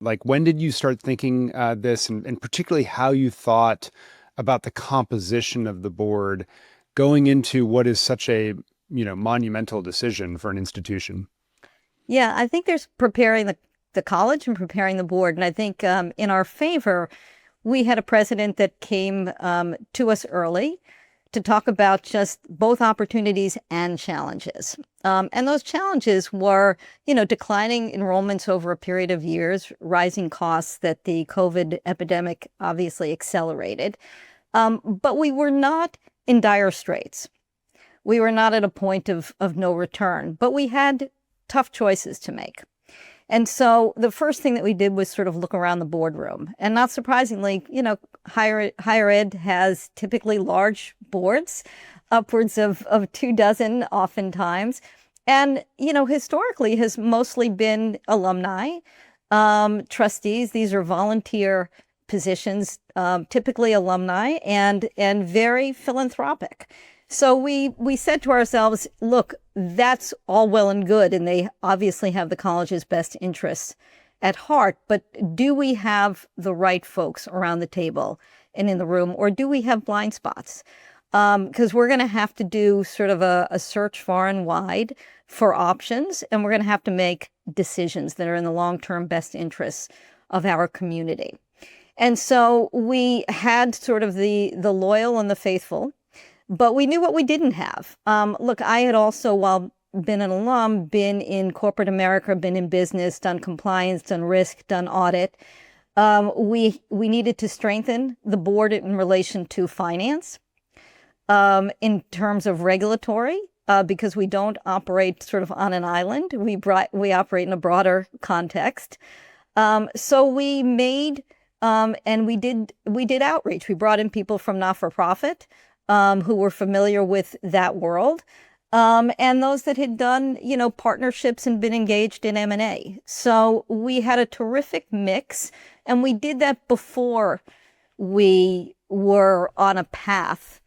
Like, when did you start thinking this, and particularly how you thought about the composition of the board going into what is such a, monumental decision for an institution? Yeah, I think there's preparing the college and preparing the board. And I think in our favor, we had a president that came to us early to talk about just both opportunities and challenges. And those challenges were, declining enrollments over a period of years, rising costs that the COVID epidemic obviously accelerated. But we were not in dire straits. We were not at a point of no return, but we had tough choices to make. And so the first thing that we did was sort of look around the boardroom. And not surprisingly, higher ed has typically large boards, upwards of 2 dozen oftentimes. And, historically has mostly been alumni, trustees. These are volunteer positions, typically alumni, and very philanthropic. So we said to ourselves, look, that's all well and good, and they obviously have the college's best interests at heart, but do we have the right folks around the table and in the room, or do we have blind spots? Because we're going to have to do sort of a search far and wide for options, and we're going to have to make decisions that are in the long-term best interests of our community. And so we had sort of the loyal and the faithful, but we knew what we didn't have. Look, I had also, while been an alum, been in corporate America, been in business, done compliance, done risk, done audit. We needed to strengthen the board in relation to finance, in terms of regulatory, because we don't operate sort of on an island. We operate in a broader context. So we made and we did outreach. We brought in people from not-for-profit, who were familiar with that world, and those that had done, partnerships and been engaged in M&A. So we had a terrific mix, and we did that before we were on a path